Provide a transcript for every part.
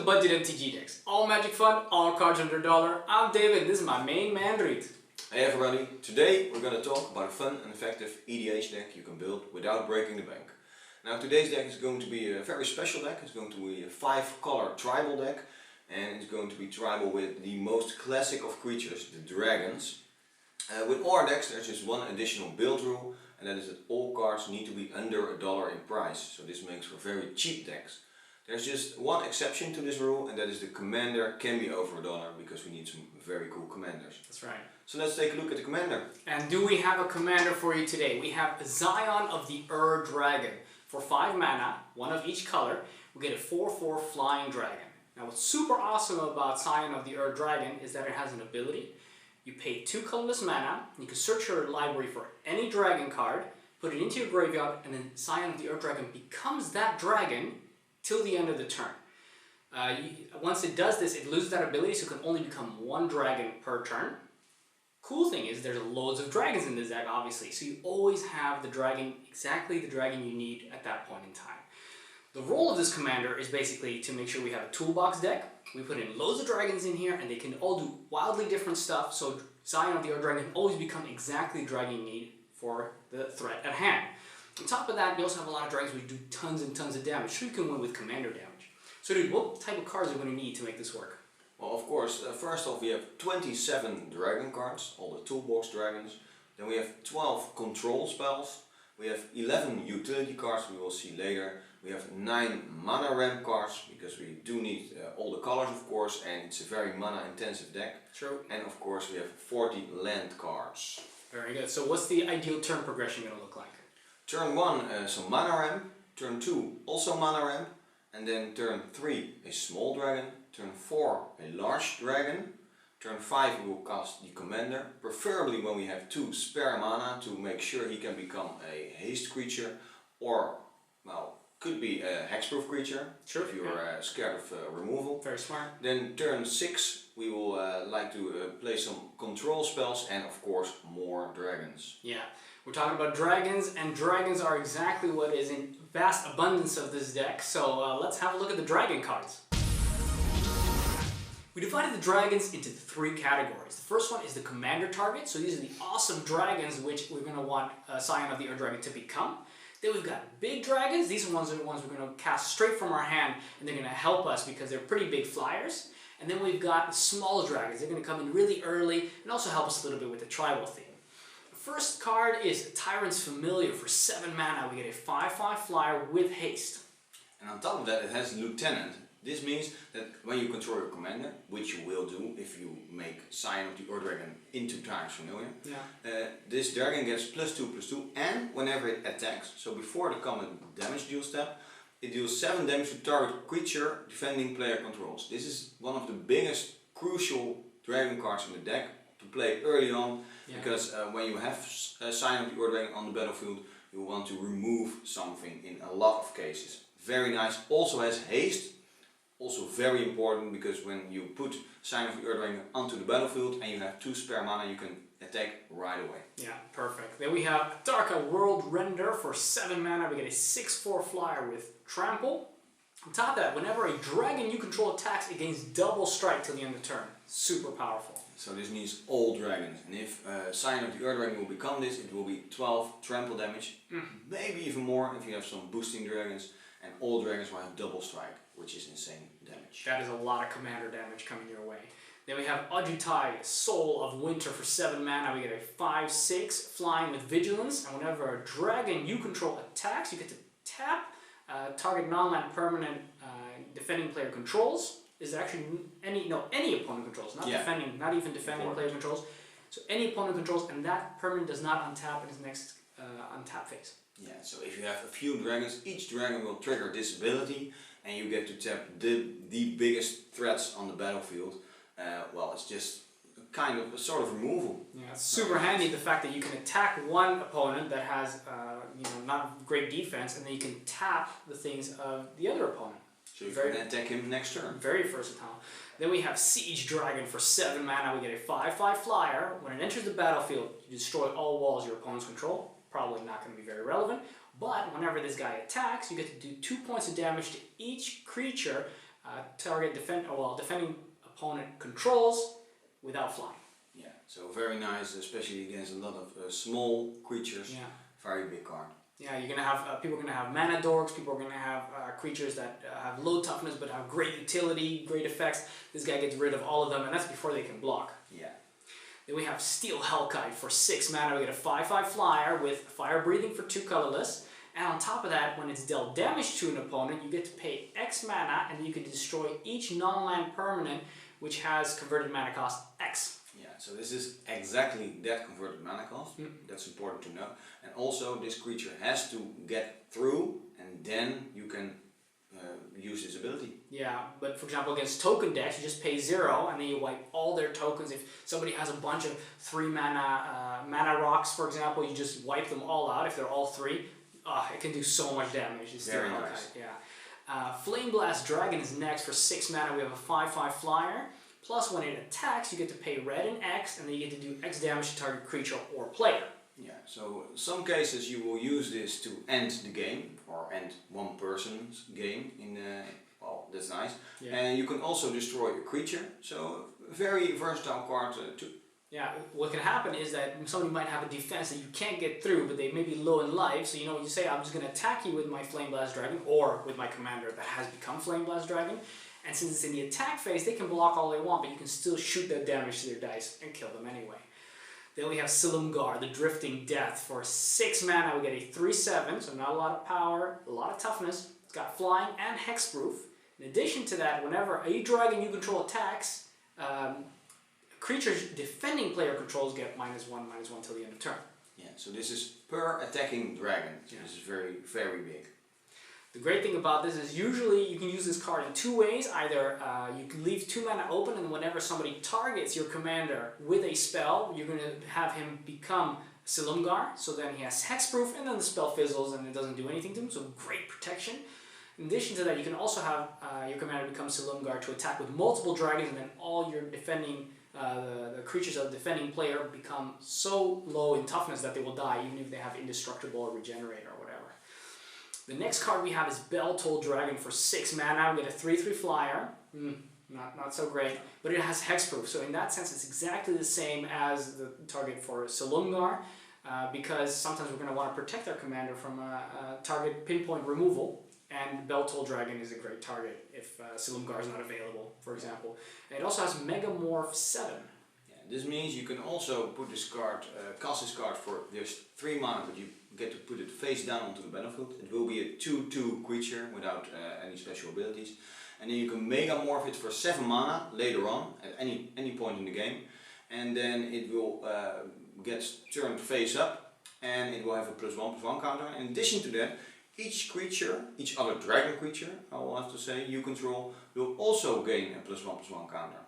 Budget MTG Decks. All magic fun, all cards under $1. I'm David, this is my main man Reed. Hey everybody, today we're going to talk about a fun and effective EDH deck you can build without breaking the bank. Now today's deck is going to be a very special deck. It's going to be a 5-color tribal deck, and it's going to be tribal with the most classic of creatures, the dragons. With all our decks there's just one additional build rule, and that is that all cards need to be under $1 in price. So this makes for very cheap decks. There's just one exception to this rule, and that is the commander can be over $1 because we need some very cool commanders. That's right. So let's take a look at the commander. And do we have a commander for you today? We have Scion of the Dragon. For 5 mana, one of each color, we get a 4/4 flying dragon. Now what's super awesome about Scion of the Dragon is that it has an ability. You pay 2 colorless mana, you can search your library for any dragon card, put it into your graveyard, and then Scion of the Dragon becomes that dragon till the end of the turn. Once it does this, it loses that ability, so it can only become 1 dragon per turn. Cool thing is there's loads of dragons in this deck, obviously, so you always have the dragon, exactly the dragon you need at that point in time. The role of this commander is basically to make sure we have a toolbox deck. We put in loads of dragons in here, and they can all do wildly different stuff, so Scion of the Dragon can always become exactly the dragon you need for the threat at hand. On top of that, we also have a lot of dragons which do tons and tons of damage, so you can win with commander damage. So dude, what type of cards are we going to need to make this work? Well, of course, first off we have 27 dragon cards, all the toolbox dragons. Then we have 12 control spells. We have 11 utility cards, we will see later. We have 9 mana ramp cards, because we do need all the colors of course, and it's a very mana intensive deck. True. And of course we have 40 land cards. Very good. So what's the ideal turn progression going to look like? Turn 1 some mana ramp, turn 2 also mana ramp, and then turn 3 a small dragon, turn 4 a large dragon, turn 5 we will cast the commander, preferably when we have 2 spare mana to make sure he can become a haste creature, or, well, could be a hexproof creature, sure, if you're scared of removal. Very smart. Then turn 6 we will like to play some control spells, and of course more dragons. Yeah, we're talking about dragons, and dragons are exactly what is in vast abundance of this deck, so let's have a look at the dragon cards. We divided the dragons into 3 categories. The first one is the commander target, so these are the awesome dragons which we're going to want Scion of the Dragon to become. Then we've got big dragons. These are the ones we're going to cast straight from our hand, and they're going to help us because they're pretty big flyers. And then we've got small dragons. They're going to come in really early and also help us a little bit with the tribal theme. The first card is Tyrant's Familiar. For 7 mana, we get a 5/5 flyer with haste. And on top of that, it has Lieutenant. This means that when you control your commander, which you will do if you make Scion of the Dragon into Tyrant's Familiar, this dragon gets +2/+2, and whenever it attacks, so before the common damage deal step, it deals 7 damage to target creature defending player controls. This is one of the biggest crucial dragon cards in the deck to play early on, because when you have Scion of the Dragon on the battlefield, you want to remove something in a lot of cases. Very nice. Also has haste. Also very important, because when you put Scion of the Dragon onto the battlefield and you have 2 spare mana, you can attack right away. Yeah, perfect. Then we have Darka World Render. For 7 mana, we get a 6/4 flyer with Trample. On top of that, whenever a dragon you control attacks, it gains double strike till the end of the turn. Super powerful. So this means all dragons, and if Scion of the Dragon will become this, it will be 12 trample damage, maybe even more if you have some boosting dragons, and all dragons will have double strike, which is insane damage. That is a lot of commander damage coming your way. Then we have Ajutai, Soul of Winter. For 7 mana, we get a 5/6 flying with Vigilance, and whenever a dragon you control attacks, you get to tap target non-land permanent defending player controls. Is actually any opponent controls, not defending, not even defending player controls. So any opponent controls, and that permanent does not untap in its next untap phase. Yeah, so if you have a few dragons, each dragon will trigger this ability, and you get to tap the biggest threats on the battlefield. Well, it's just kind of a sort of removal. Yeah, it's super handy, the fact that you can attack one opponent that has not great defense, and then you can tap the things of the other opponent. So you can attack him next turn. Very versatile. Then we have Siege Dragon. For 7 mana, we get a 5/5 flyer. When it enters the battlefield, you destroy all walls your opponents control. Probably not going to be very relevant, but whenever this guy attacks, you get to do 2 points of damage to each creature defending opponent controls without flying. Yeah, so very nice, especially against a lot of small creatures. Yeah. Very big card. Yeah, you're gonna have people are gonna have mana dorks. People are gonna have creatures that have low toughness but have great utility, great effects. This guy gets rid of all of them, and that's before they can block. Yeah. Then we have Steel Hellkite for 6 mana. We get a 5/5 flyer with fire breathing for 2 colorless. And on top of that, when it's dealt damage to an opponent, you get to pay X mana, and you can destroy each non-land permanent which has converted mana cost X. Yeah, so this is exactly that converted mana cost. That's important to know. And also, this creature has to get through, and then you can use this ability. Yeah, but for example, against token decks, you just pay 0, and then you wipe all their tokens. If somebody has a bunch of 3 mana rocks, for example, you just wipe them all out. If they're all 3, it can do so much damage. It's very nice. Yeah. Flame Blast Dragon is next for 6 mana. We have a 5/5 flyer. Plus, when it attacks, you get to pay red and X, and then you get to do X damage to target creature or player. Yeah, so in some cases you will use this to end the game, or end one person's game. Well, that's nice. Yeah. And you can also destroy a creature, so very versatile card too. Yeah, what can happen is that somebody might have a defense that you can't get through, but they may be low in life, so you say, I'm just going to attack you with my Flame Blast Dragon, or with my commander that has become Flame Blast Dragon. And since it's in the attack phase, they can block all they want, but you can still shoot that damage to their dice and kill them anyway. Then we have Silumgar, the Drifting Death. For 6 mana, we get a 3/7, so not a lot of power, a lot of toughness. It's got flying and hexproof. In addition to that, whenever a dragon you control attacks, creatures defending player controls get -1/-1 till the end of turn. Yeah, so this is per attacking dragon. So this is very, very big. The great thing about this is usually you can use this card in 2 ways. Either you can leave 2 mana open, and whenever somebody targets your commander with a spell, you're going to have him become Silumgar. So then he has hexproof, and then the spell fizzles and it doesn't do anything to him. So great protection. In addition to that, you can also have your commander become Silumgar to attack with multiple dragons, and then all your defending the creatures of the defending player become so low in toughness that they will die, even if they have indestructible or regenerate or whatever. The next card we have is Bell-Toll Dragon for 6 mana. We get a 3/3 flyer. Not so great, but it has hexproof. So in that sense, it's exactly the same as the target for Silumgar, because sometimes we're going to want to protect our commander from target pinpoint removal. And Bell-Toll Dragon is a great target if Silumgar is not available, for example. And it also has Megamorph 7. Yeah, this means you can also put this card, cast this card for there's 3 mana, but you get to put it face down onto the battlefield. It will be a 2/2 creature without any special abilities. And then you can Megamorph it for 7 mana later on, at any point in the game. And then it will get turned face up, and it will have a +1/+1 counter. In addition to that, each creature, each other dragon creature, I will have to say, you control, will also gain a +1/+1 counter.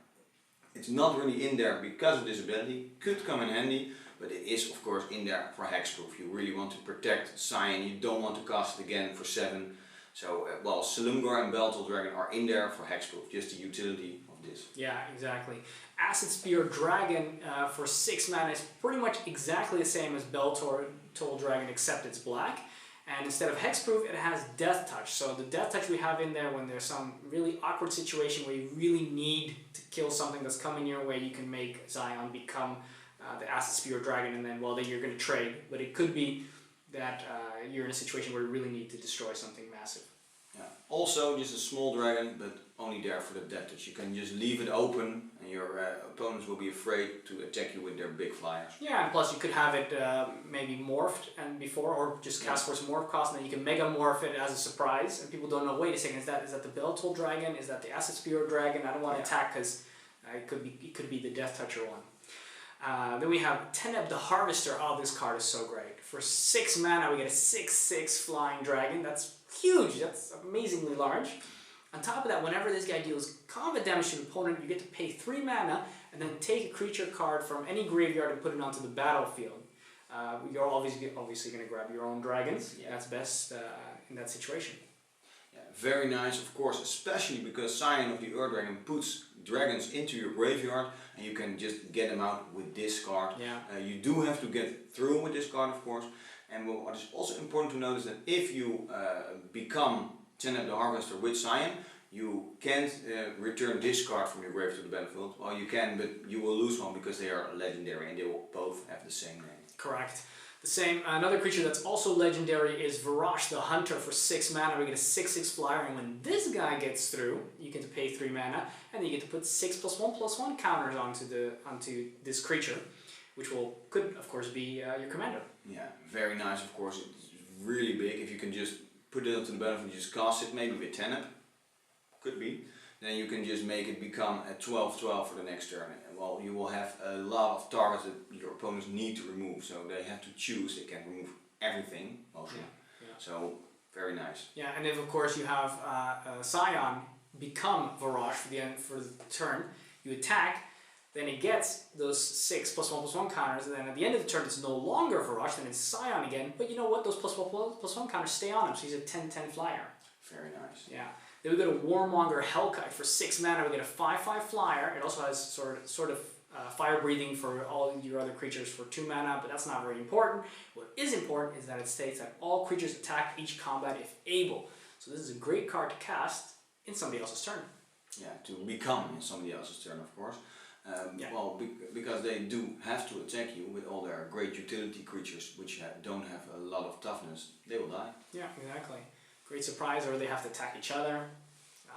It's not really in there because of this ability, could come in handy, but it is of course in there for hexproof. You really want to protect Scion, you don't want to cast it again for 7. So, well, Silumgar and Bell-Toll Dragon are in there for hexproof, just the utility of this. Yeah, exactly. Acid Spear Dragon for 6 mana is pretty much exactly the same as Bell-Toll Dragon, except it's black. And instead of hexproof, it has Death Touch. So the Death Touch we have in there when there's some really awkward situation where you really need to kill something that's coming your way, you can make Scion become the Acid Spear Dragon, and then, well, then you're going to trade. But it could be that you're in a situation where you really need to destroy something massive. Yeah. Also, just a small dragon, but only there for the Death Touch. You can just leave it open, and your opponents will be afraid to attack you with their big flyers. Yeah, and plus you could have it maybe morphed and before, or just cast for some morph cost, and then you can Megamorph it as a surprise, and people don't know, wait a second, is that the Bell-Toll Dragon? Is that the Acid Spear Dragon? I don't want to attack because it could be the Death Toucher one. Then we have Teneb the Harvester. Oh, this card is so great. For 6 mana, we get a 6/6 flying dragon. That's huge. That's amazingly large. On top of that, whenever this guy deals combat damage to an opponent, you get to pay 3 mana and then take a creature card from any graveyard and put it onto the battlefield. You're obviously going to grab your own dragons. Yeah. That's best in that situation. Yeah, very nice, of course, especially because Scion of the Earth Dragon puts dragons into your graveyard, and you can just get them out with this card. Yeah. You do have to get through with this card, of course. And what is also important to note is that if you become Teneb the Harvester with Scion, You can't return this card from your grave to the battlefield. Well, you can, but you will lose one because they are legendary and they will both have the same name. Correct. The same. Another creature that's also legendary is Varash the Hunter for 6 mana. We get a 6/6 flyer, and when this guy gets through, you get to pay 3 mana, and then you get to put 6+1/+1 counters onto this creature, which could of course be your commander. Yeah, very nice. Of course, it's really big. If you can just put it onto the battlefield, just cast it, maybe with Tenep, could be. Then you can just make it become a 12/12 for the next turn. Well, you will have a lot of targets that your opponents need to remove, so they have to choose. They can remove everything, mostly. Yeah. So, very nice. Yeah, and if of course you have Scion become Varash for the turn, you attack, then it gets those 6+1/+1 counters, and then at the end of the turn it's no longer Varash, then it's Scion again, but you know what, those +1/+1 counters stay on him, so he's a 10/10 flyer. Very nice. Yeah. Then we get a Warmonger Hellkite for 6 mana. We get a 5/5 flyer. It also has sort of fire breathing for all your other creatures for 2 mana, but that's not very important. What is important is that it states that all creatures attack each combat if able. So this is a great card to cast in somebody else's turn. Yeah, to become in somebody else's turn, of course. Well, because they do have to attack you with all their great utility creatures, which don't have a lot of toughness, they will die. Yeah, exactly. Great surprise, or they have to attack each other.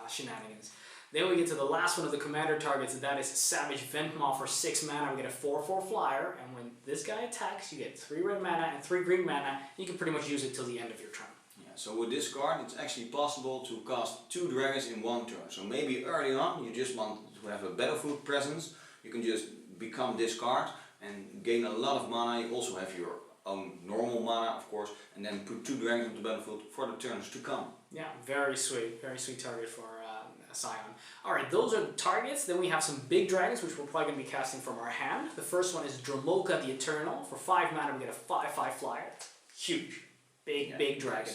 Shenanigans. Then we get to the last one of the commander targets, and that is Savage Ventmaw for 6 mana. We get a 4/4 flyer, and when this guy attacks, you get 3 red mana and 3 green mana. You can pretty much use it till the end of your turn. Yeah, so with this card, it's actually possible to cast 2 dragons in 1 turn. So maybe early on, you just want to have a battlefield presence. You can just become this card and gain a lot of mana. You also have your own normal mana, of course, and then put 2 dragons on the battlefield for the turns to come. Yeah, very sweet target for Scion. Alright, those are the targets. Then we have some big dragons, which we're probably going to be casting from our hand. The first one is Dromoka the Eternal. For 5 mana, we get a 5/5 flyer. Huge. Big dragon.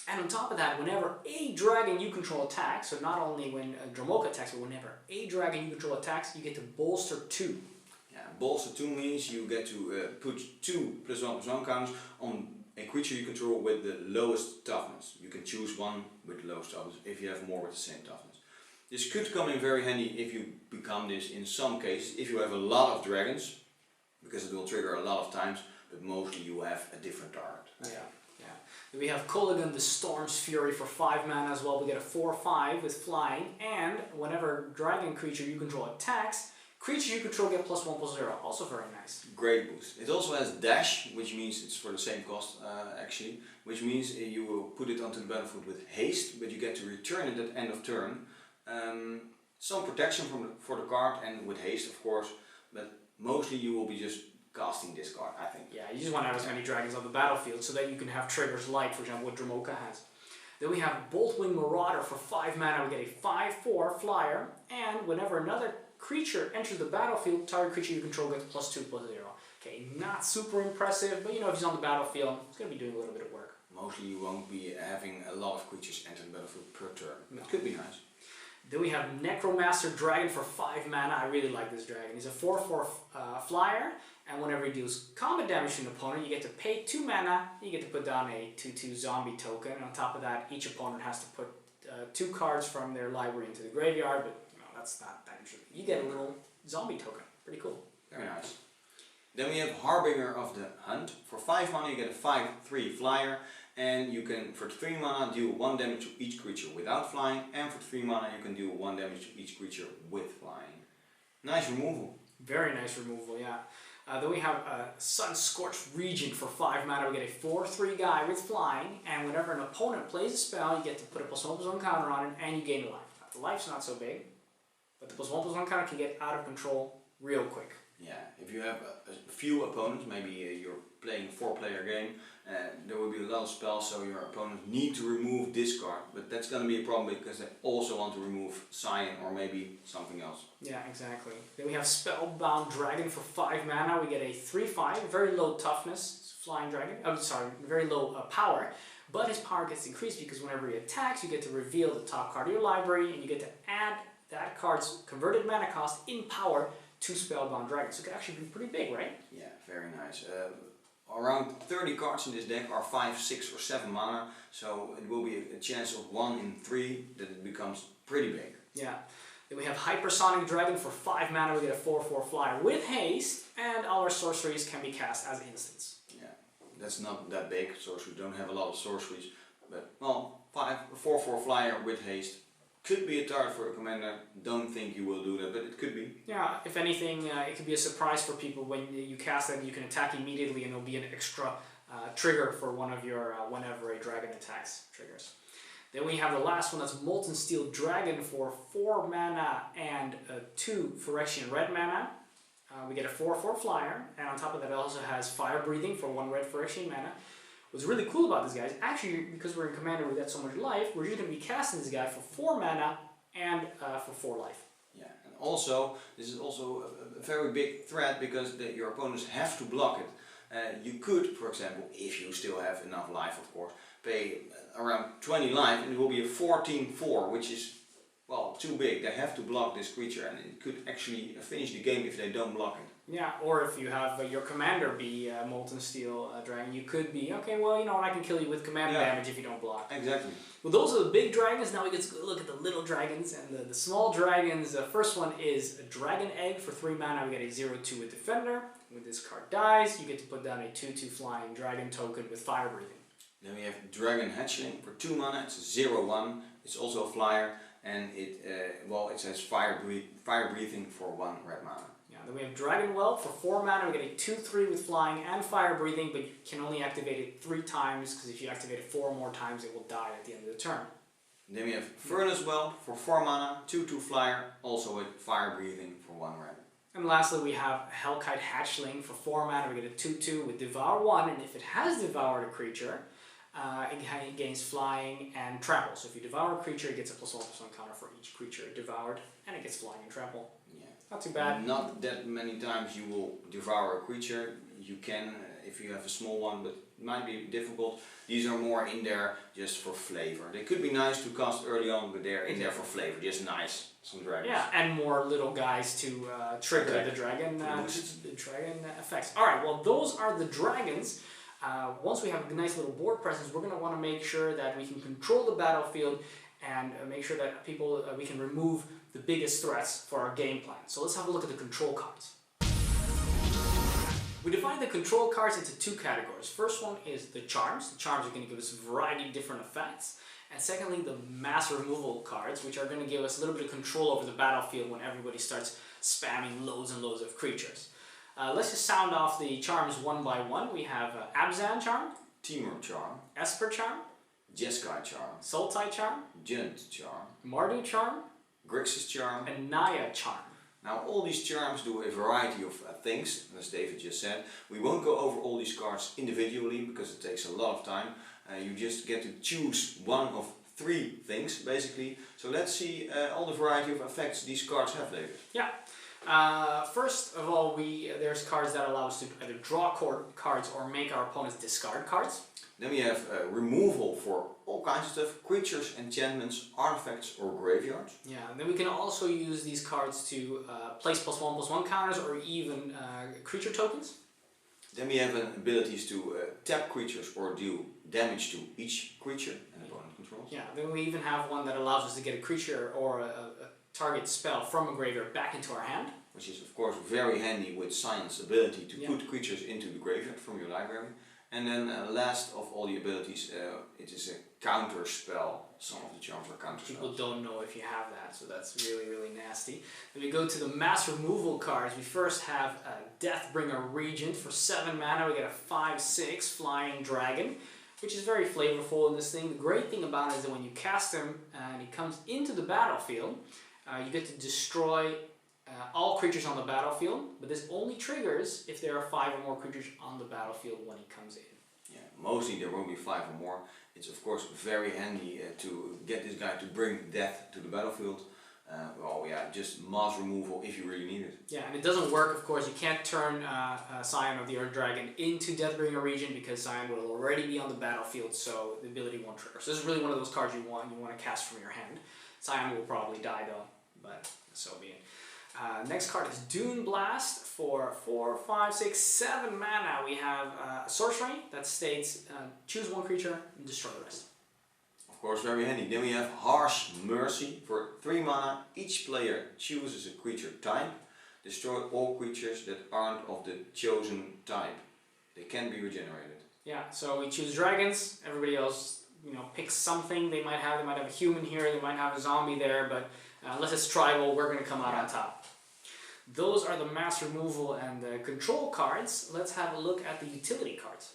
And on top of that, whenever a dragon you control attacks, so not only when Dromoka attacks, but whenever a dragon you control attacks, you get to bolster 2. Yeah, bolster 2 means you get to put 2 +1/+1 counters on a creature you control with the lowest toughness. You can choose one with the lowest toughness if you have more with the same toughness. This could come in very handy if you become this in some cases, if you have a lot of dragons, because it will trigger a lot of times, but mostly you have a different target. Yeah. Then we have Kolaghan the Storm's Fury for 5 mana as well. We get a 4/5 with flying, and whenever dragon creature you control attacks, creatures you control get +1/+0. Also very nice. Great boost. It also has dash, which means it's for the same cost actually, which means you will put it onto the battlefield with haste, but you get to return it at end of turn. Some protection for the card and with haste, of course, but mostly you will be just casting this card, I think. Yeah, you just want to have as many dragons on the battlefield so that you can have triggers like, for example, what Dromoka has. Then we have Boltwing Marauder for 5 mana. We get a 5/4 flyer, and whenever another creature enters the battlefield, target creature you control gets +2/+0. Okay, not super impressive, but you know, if he's on the battlefield, it's going to be doing a little bit of work. Mostly you won't be having a lot of creatures enter the battlefield per turn. No. It could be nice. Then we have Necromancer Dragon for 5 mana. I really like this dragon. He's a 4/4 flyer, and whenever he deals combat damage to an opponent, you get to pay 2 mana, you get to put down a 2/2 zombie token, and on top of that, each opponent has to put 2 cards from their library into the graveyard, but you know, that's not that interesting. You get a little zombie token. Pretty cool. Very nice. Then we have Harbinger of the Hunt. For 5 mana you get a 5/3 flyer, and you can, for 3 mana, deal 1 damage to each creature without flying, and for 3 mana you can deal 1 damage to each creature with flying. Nice removal. Very nice removal, yeah. Then we have Sun-Scorched Regent for 5 mana. We get a 4/3 guy with flying, and whenever an opponent plays a spell, you get to put a +1/+1 counter on it, and you gain a life. Now, the life's not so big, but the +1/+1 counter can get out of control real quick. Yeah, if you have a few opponents, maybe you're playing a 4-player game, there will be a lot of spells, so your opponents need to remove this card, but that's going to be a problem because they also want to remove Scion or maybe something else. Yeah, exactly. Then we have Spellbound Dragon for 5 mana. We get a 3/5, very low toughness, flying dragon. I'm sorry, very low power, but his power gets increased because whenever he attacks, you get to reveal the top card of your library, and you get to add that card's converted mana cost in power to Spellbound Dragon. So it could actually be pretty big, right? Yeah, very nice. around 30 cards in this deck are 5, 6 or 7 mana, so it will be a chance of 1 in 3 that it becomes pretty big. Yeah. Then we have Hypersonic Dragon for 5 mana, we get a 4/4 flyer with haste, and all our sorceries can be cast as instants. Yeah, that's not that big, sorceries don't have a lot of sorceries, but well, 4/4 flyer with haste could be a target for a commander. Don't think you will do that, but it could be. Yeah, if anything, it could be a surprise for people when you cast it and you can attack immediately, and it'll be an extra trigger for one of your whenever a dragon attacks triggers. Then we have the last one, that's Molten Steel Dragon for 4 mana and 2 Phyrexian red mana. We get a 4/4 flyer, and on top of that it also has Fire Breathing for 1 red Phyrexian mana. What's really cool about this guy is actually, because we're in Commander with that so much life, we're just going to be casting this guy for 4 mana and for 4 life. Yeah, and also, this is also a very big threat because your opponents have to block it. You could, for example, if you still have enough life of course, pay around 20 life and it will be a 14/4, which is, well, too big. They have to block this creature and it could actually finish the game if they don't block it. Yeah, or if you have your commander be Molten Steel Dragon, you could be, okay, well, you know what, I can kill you with command damage if you don't block. Exactly. Well, those are the big dragons. Now we get to look at the little dragons and the small dragons. The first one is a Dragon Egg for 3 mana. We get a 0/2 with Defender. When this card dies, you get to put down a 2/2 flying dragon token with Fire Breathing. Then we have Dragon Hatchling for 2 mana. It's a 0/1. It's also a flyer, and it says Fire Breathing for 1 red mana. Then we have Dragon Whelp for 4 mana. We get a 2/3 with flying and Fire Breathing, but you can only activate it 3 times, because if you activate it 4 more times, it will die at the end of the turn. Then we have Furnace Whelp for 4 mana, 2/2 flyer, also with Fire Breathing for 1 red. And lastly, we have Hellkite Hatchling for 4 mana. We get a 2/2 with Devour 1, and if it has devoured a creature, it gains flying and trample. So if you devour a creature, it gets a +1/+1 counter for each creature devoured, and it gets flying and trample. Not too bad. Not that many times you will devour a creature. You can if you have a small one, but it might be difficult. These are more in there just for flavor. They could be nice to cast early on, but they're in there for flavor. Just nice, some dragons. Yeah, and more little guys to trigger the dragon effects. Alright, well those are the dragons. Once we have a nice little board presence, we're going to want to make sure that we can control the battlefield and make sure that we can remove the biggest threats for our game plan. So let's have a look at the control cards. We divide the control cards into 2 categories. First one is the charms. The charms are going to give us a variety of different effects. And secondly, the mass removal cards, which are going to give us a little bit of control over the battlefield when everybody starts spamming loads and loads of creatures. Let's just sound off the charms one by one. We have Abzan Charm, Temur Charm, Esper Charm, Jeskai Charm, Sultai Charm, Junt Charm, Mardu Charm, Grixis Charm, and Naya Charm. Now all these charms do a variety of things, as David just said. We won't go over all these cards individually because it takes a lot of time. You just get to choose one of 3 things basically. So let's see all the variety of effects these cards have, David. Yeah. First of all, there's cards that allow us to either draw cards or make our opponents discard cards. Then we have removal for all kinds of stuff, creatures, enchantments, artifacts or graveyards. Yeah, and then we can also use these cards to place +1/+1 counters or even creature tokens. Then we have abilities to tap creatures or deal damage to each creature and opponent controls. Yeah, then we even have one that allows us to get a creature or a target spell from a graveyard back into our hand. Which is of course very handy with Scion's ability to put creatures into the graveyard from your library. And then last of all the abilities, it is a counter spell. Some of the charms are counter spells. People don't know if you have that, so that's really, really nasty. Then we go to the mass removal cards. We first have Deathbringer Regent for 7 mana. We get a 5/6 flying dragon, which is very flavorful in this thing. The great thing about it is that when you cast him and he comes into the battlefield, you get to destroy all creatures on the battlefield, but this only triggers if there are 5 or more creatures on the battlefield when he comes in. Yeah, mostly there won't be 5 or more. It's of course very handy to get this guy to bring death to the battlefield. Just mass removal if you really need it. Yeah, and it doesn't work, of course. You can't turn Scion of the Earth Dragon into Deathbringer Regent because Scion will already be on the battlefield, so the ability won't trigger. So this is really one of those cards you want to cast from your hand. Scion will probably die though, but so be it. Next card is Dune Blast for 4, 5, 6, 7 mana. We have a sorcery that states choose one creature and destroy the rest. Of course, very handy. Then we have Harsh Mercy for 3 mana. Each player chooses a creature type. Destroy all creatures that aren't of the chosen type. They can be regenerated. Yeah, so we choose dragons. Everybody else, picks something. They might have a human here. They might have a zombie there, but unless it's tribal, we're going to come out on top. Those are the mass removal and the control cards. Let's have a look at the utility cards.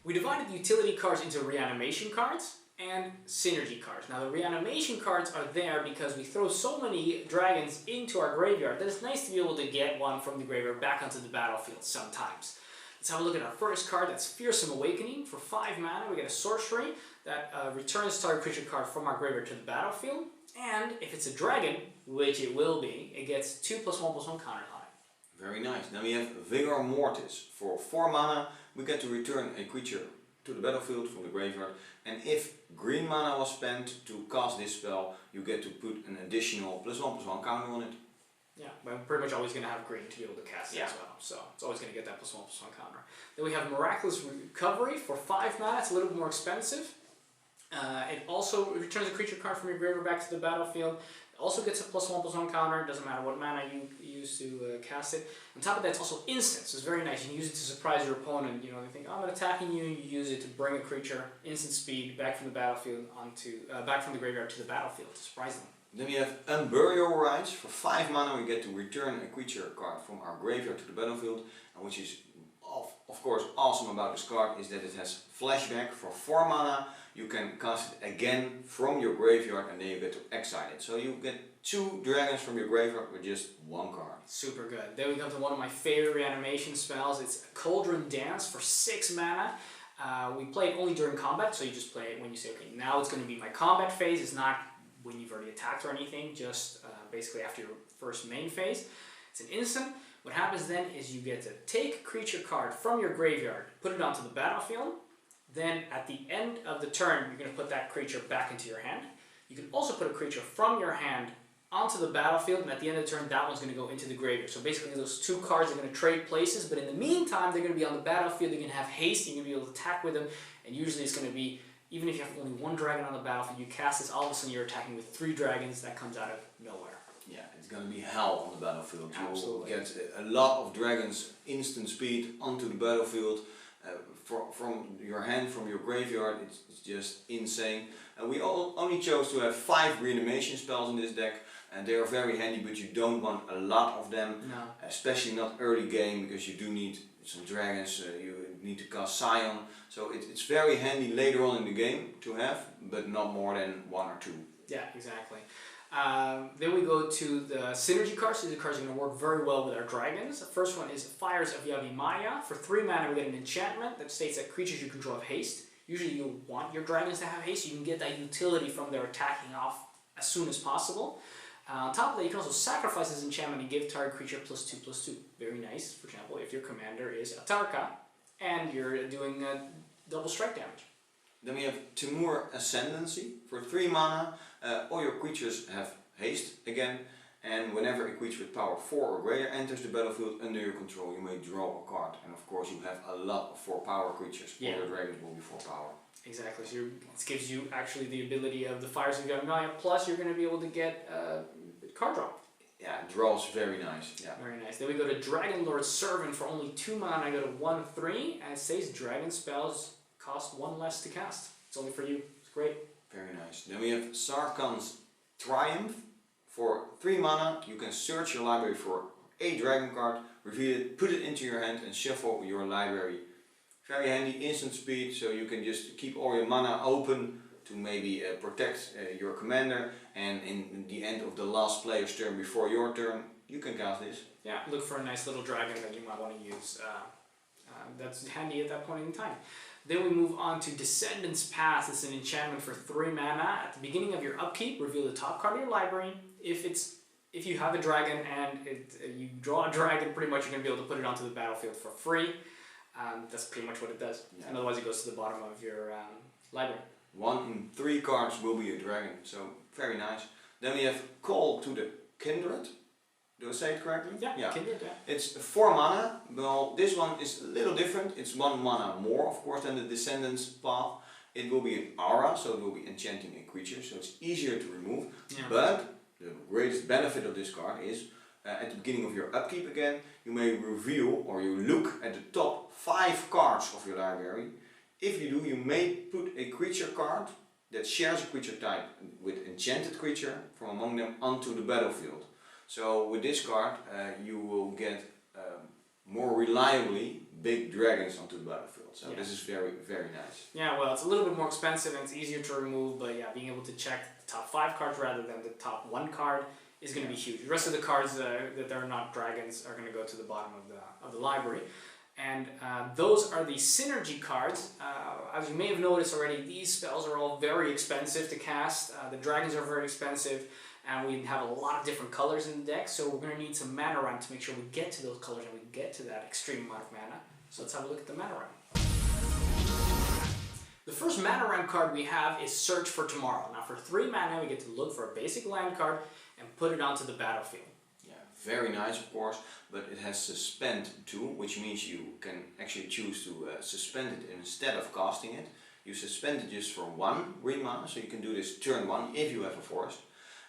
We divided the utility cards into reanimation cards and synergy cards. Now the reanimation cards are there because we throw so many dragons into our graveyard that it's nice to be able to get one from the graveyard back onto the battlefield sometimes. Let's have a look at our first card. That's Fearsome Awakening. For 5 mana we get a sorcery that returns target creature card from our graveyard to the battlefield. And if it's a dragon, which it will be, it gets 2+1/+1 counters on it. Very nice. Then we have Vigor Mortis. For 4 mana we get to return a creature to the battlefield from the graveyard, and if green mana was spent to cast this spell, you get to put an additional +1/+1 counter on it. Yeah, but I'm pretty much always going to have green to be able to cast it as well, so it's always going to get that +1/+1 counter. Then we have Miraculous Recovery for 5 mana. It's a little bit more expensive. It also returns a creature card from your graveyard back to the battlefield. It also gets a +1/+1 counter. It doesn't matter what mana you use to cast it. On top of that, it's also instant, so it's very nice. You can use it to surprise your opponent. They think, oh, I'm attacking you. You use it to bring a creature, instant speed, back from the battlefield back from the graveyard to the battlefield to surprise them. Then we have Unburial Rites. For 5 mana we get to return a creature card from our graveyard to the battlefield, and which is of course awesome about this card is that it has flashback. For 4 mana you can cast it again from your graveyard and then you get to exile it. So you get 2 dragons from your graveyard with just 1 card. Super good. Then we come to one of my favorite reanimation spells. It's Cauldron Dance for 6 mana. We play it only during combat, so you just play it when you say, okay, now it's going to be my combat phase. It's not when you've already attacked or anything, just basically after your first main phase. It's an instant. What happens then is you get to take a creature card from your graveyard, put it onto the battlefield. Then at the end of the turn, you're going to put that creature back into your hand. You can also put a creature from your hand onto the battlefield, and at the end of the turn, that one's going to go into the graveyard. So basically those 2 cards are going to trade places, but in the meantime, they're going to be on the battlefield. They're going to have haste, you're going to be able to attack with them, and usually it's going to be, even if you have only 1 dragon on the battlefield, you cast this, all of a sudden you're attacking with 3 dragons. That comes out of nowhere. Yeah, it's going to be hell on the battlefield. Absolutely. You will get a lot of dragons, instant speed onto the battlefield. From your hand, from your graveyard, it's just insane. We only chose to have 5 reanimation spells in this deck, and they are very handy, but you don't want a lot of them, especially not early game, because you do need some dragons, you need to cast Scion, so it's very handy later on in the game to have, but not more than 1 or 2. Yeah, exactly. Then we go to the synergy cards. These cards are going to work very well with our dragons. The first one is Fires of Yavimaya. For 3 mana we get an enchantment that states that creatures you control have haste. Usually you want your dragons to have haste, so you can get that utility from their attacking off as soon as possible. On top of that, you can also sacrifice this enchantment and give target creature +2/+2. Very nice. For example, if your commander is Atarka and you're doing double strike damage. Then we have Timur Ascendancy. For 3 mana, all your creatures have haste again, and whenever a creature with power 4 or greater enters the battlefield under your control, you may draw a card. And of course you have a lot of 4 power creatures. All your dragons will be 4 power. Exactly, so it gives you actually the ability of the Fires of Yavimaya, plus you're going to be able to get card draw. Yeah, draw's very nice. Yeah. Very nice. Then we go to Dragon Lord Servant. For only 2 mana, I go to 1/3, and it says dragon spells cost 1 less to cast. It's only for you. It's great. Very nice. Then we have Sarkhan's Triumph. For 3 mana, you can search your library for a dragon card, reveal it, put it into your hand, and shuffle your library. Very handy, instant speed, so you can just keep all your mana open to maybe protect your commander, and in the end of the last player's turn before your turn, you can cast this. Yeah, look for a nice little dragon that you might want to use. That's handy at that point in time. Then we move on to Descendants Path. It's an enchantment for 3 mana. At the beginning of your upkeep, reveal the top card of your library. If you have a dragon and you draw a dragon, pretty much you're going to be able to put it onto the battlefield for free. That's pretty much what it does. Yeah. And otherwise it goes to the bottom of your library. 1 in 3 cards will be a dragon, so very nice. Then we have Call to the Kindred. Do I say it correctly? Yeah. Kindred, yeah. It's 4 mana. Well, this one is a little different. It's 1 mana more, of course, than the Descendants path. It will be an aura, so it will be enchanting a creature, so it's easier to remove. Yeah. But the greatest benefit of this card is at the beginning of your upkeep again, you may reveal or you look at the top 5 cards of your library. If you do, you may put a creature card that shares a creature type with enchanted creature from among them onto the battlefield. So with this card you will get more reliably big dragons onto the battlefield. So this is very, very nice. Yeah, well, it's a little bit more expensive and it's easier to remove, but yeah, being able to check the top 5 cards rather than the top 1 card is going to be huge. The rest of the cards that are not dragons are going to go to the bottom of the library. And those are the synergy cards. As you may have noticed already, these spells are all very expensive to cast. The dragons are very expensive, and we have a lot of different colors in the deck, so we're going to need some mana ramp to make sure we get to those colors and we get to that extreme amount of mana. So let's have a look at the mana ramp. The first mana ramp card we have is Search for Tomorrow. Now for 3 mana we get to look for a basic land card and put it onto the battlefield. Yeah, very nice of course, but it has Suspend too, which means you can actually choose to suspend it instead of casting it. You suspend it just for 1 green mana, so you can do this turn 1 if you have a forest.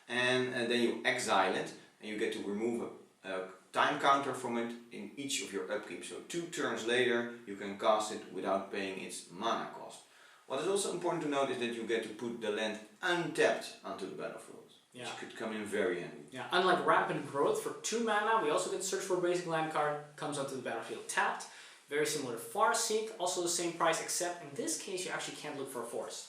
And then you exile it and you get to remove a time counter from it in each of your upkeep. So 2 turns later you can cast it without paying its mana cost. What is also important to note is that you get to put the land untapped onto the battlefield, which could come in very handy. Yeah, unlike Rampant Growth, for 2 mana we also get to search for a basic land card, comes onto the battlefield tapped. Very similar to Farseek, also the same price, except in this case you actually can't look for a forest.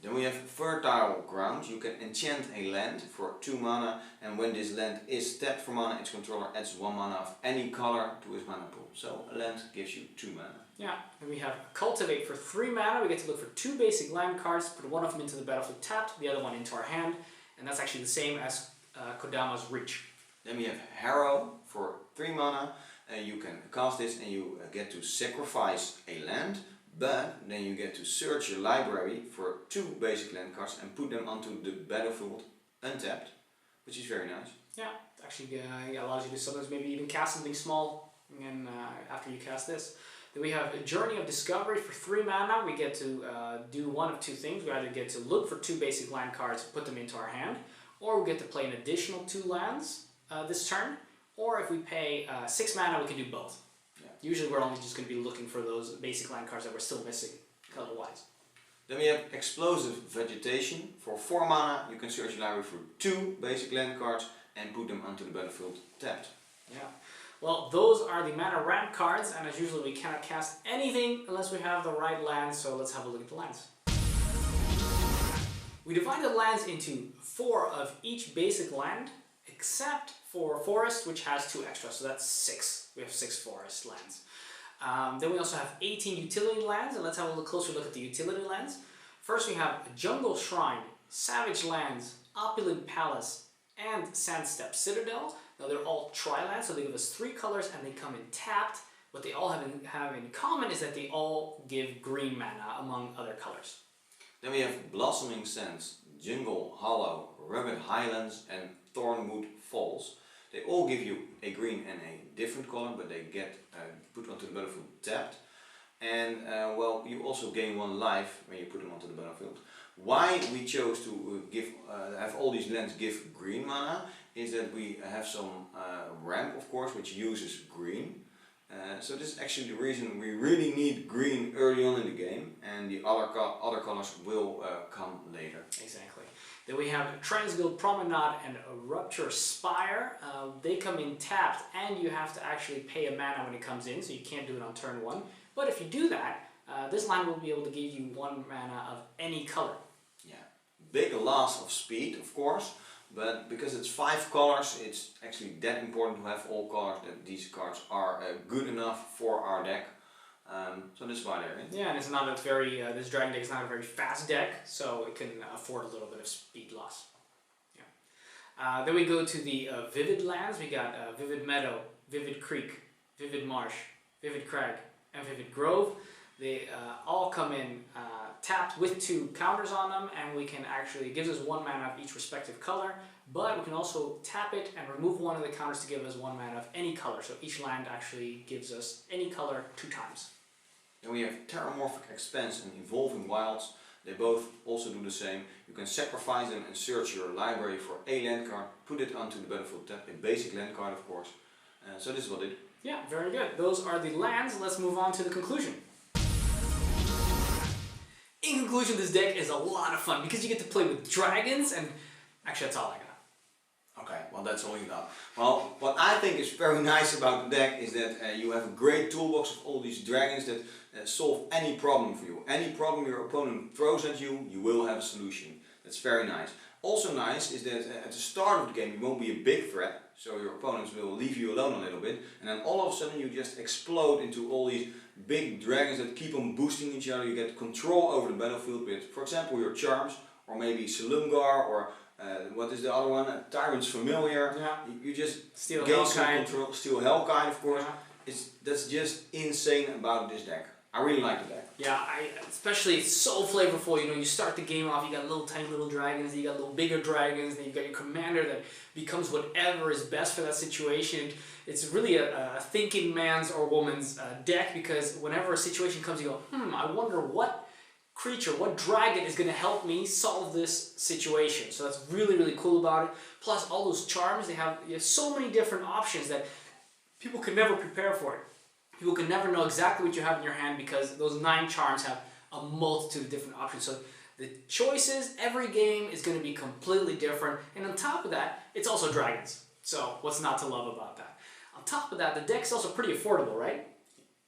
Then we have Fertile Ground. You can enchant a land for 2 mana, and when this land is tapped for mana, its controller adds 1 mana of any color to his mana pool. So a land gives you 2 mana. Yeah, and we have Cultivate for 3 mana. We get to look for 2 basic land cards, put one of them into the battlefield tapped, the other one into our hand, and that's actually the same as Kodama's Reach. Then we have Harrow for 3 mana. You can cast this and you get to sacrifice a land. But then you get to search your library for 2 basic land cards and put them onto the battlefield untapped, which is very nice. Yeah, it actually allows you to sometimes maybe even cast something small and after you cast this. Then we have a Journey of Discovery for 3 mana. We get to do one of 2 things. We either get to look for 2 basic land cards, put them into our hand, or we get to play an additional 2 lands this turn, or if we pay 6 mana we can do both. Usually we're only just going to be looking for those basic land cards that we're still missing color-wise. Then we have Explosive Vegetation. For 4 mana you can search your library for 2 basic land cards and put them onto the battlefield tapped. Yeah. Well, those are the mana ramp cards, and as usual we cannot cast anything unless we have the right lands, so let's have a look at the lands. We divided lands into 4 of each basic land, except for Forest, which has 2 extra, so that's 6. We have 6 forest lands. Then we also have 18 utility lands, and let's have a closer look at the utility lands. First we have Jungle Shrine, Savage Lands, Opulent Palace, and Sandstep Citadel. Now they're all tri-lands, so they give us 3 colors and they come in tapped. What they all have in common is that they all give green mana among other colors. Then we have Blossoming Sands, Jungle Hollow, Rugged Highlands, and Thornwood Falls. They all give you a green and a different color, but they get put onto the battlefield tapped. And well, you also gain 1 life when you put them onto the battlefield. Why we chose to have all these lands give green mana is that we have some ramp, of course, which uses green. So this is actually the reason we really need green early on in the game, and the other colors will come later. Exactly. Then we have Transguild Promenade and Rupture Spire. They come in tapped, and you have to actually pay a mana when it comes in, so you can't do it on turn 1. But if you do that, this line will be able to give you 1 mana of any color. Yeah, big loss of speed, of course, but because it's 5 colors, it's actually that important to have all colors, that these cards are good enough for our deck. So this is why they're in. Yeah, and it's not a very, this Dragon deck is not a very fast deck, so it can afford a little bit of speed loss. Yeah. Then we go to the Vivid lands. We got Vivid Meadow, Vivid Creek, Vivid Marsh, Vivid Crag, and Vivid Grove. They all come in tapped with 2 counters on them, and we can actually, it gives us 1 mana of each respective color, but we can also tap it and remove 1 of the counters to give us 1 mana of any color. So each land actually gives us any color 2 times. Then we have Terramorphic Expanse and Evolving Wilds. They both also do the same. You can sacrifice them and search your library for a land card, put it onto the battlefield tab, a basic land card of course. So this is what it is. Yeah, very good. Those are the lands. Let's move on to the conclusion. In conclusion, this deck is a lot of fun because you get to play with dragons, and actually that's all I got. Okay, well that's all you got. Well, what I think is very nice about the deck is that you have a great toolbox of all these dragons that solve any problem for you. Any problem your opponent throws at you, you will have a solution. That's very nice. Also nice is that at the start of the game you won't be a big threat, so your opponents will leave you alone a little bit, and then all of a sudden you just explode into all these big dragons that keep on boosting each other. You get control over the battlefield with, for example, your charms, or maybe Salumgar, or what is the other one? Tyrant's Familiar. Yeah. You just Steal gain some Hellkite. control. Steal Hellkite, of course. Yeah. That's just insane about this deck. I really like the deck. Yeah, especially it's so flavorful. You know, you start the game off, you got little tiny little dragons, then you got little bigger dragons, then you got your commander that becomes whatever is best for that situation. It's really a thinking man's or woman's deck, because whenever a situation comes, you go, I wonder what creature, what dragon is going to help me solve this situation. So that's really, really cool about it. Plus all those charms, you have so many different options that people can never prepare for it. People can never know exactly what you have in your hand because those 9 charms have a multitude of different options. So the choices, every game is going to be completely different. And on top of that, it's also dragons. So what's not to love about that? On top of that, the deck's also pretty affordable, right?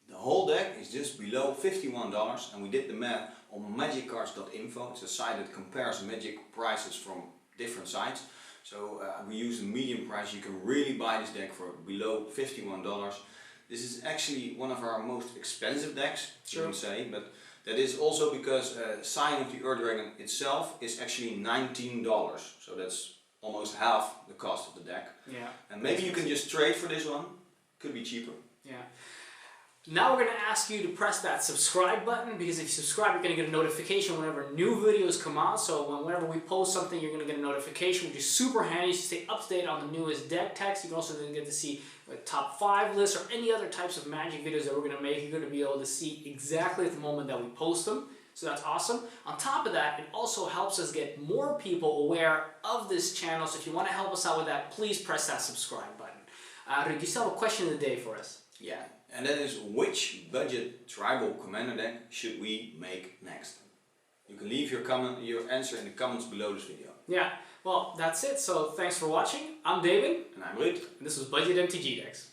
The whole deck is just below $51, and we did the math on magiccards.info. It's a site that compares Magic prices from different sites. So we use the medium price. You can really buy this deck for below $51. This is actually one of our most expensive decks, you can say, but that is also because Scion of the Earth Dragon itself is actually $19. So that's almost half the cost of the deck. Yeah. And maybe you can just trade for this one. Could be cheaper. Yeah. Now we're going to ask you to press that subscribe button, because if you subscribe, you're going to get a notification whenever new videos come out. So whenever we post something, you're going to get a notification, which is super handy to stay up to date on the newest deck techs. You can also get to see the top 5 lists or any other types of Magic videos that we're going to make. You're going to be able to see exactly at the moment that we post them. So that's awesome. On top of that, it also helps us get more people aware of this channel. So if you want to help us out with that, please press that subscribe button. Rick, you still have a question of the day for us. Yeah, and that is, which budget tribal commander deck should we make next? You can leave your answer in the comments below this video. Yeah, well, that's it. So thanks for watching. I'm David. And I'm Ruud. And this was Budget MTG Decks.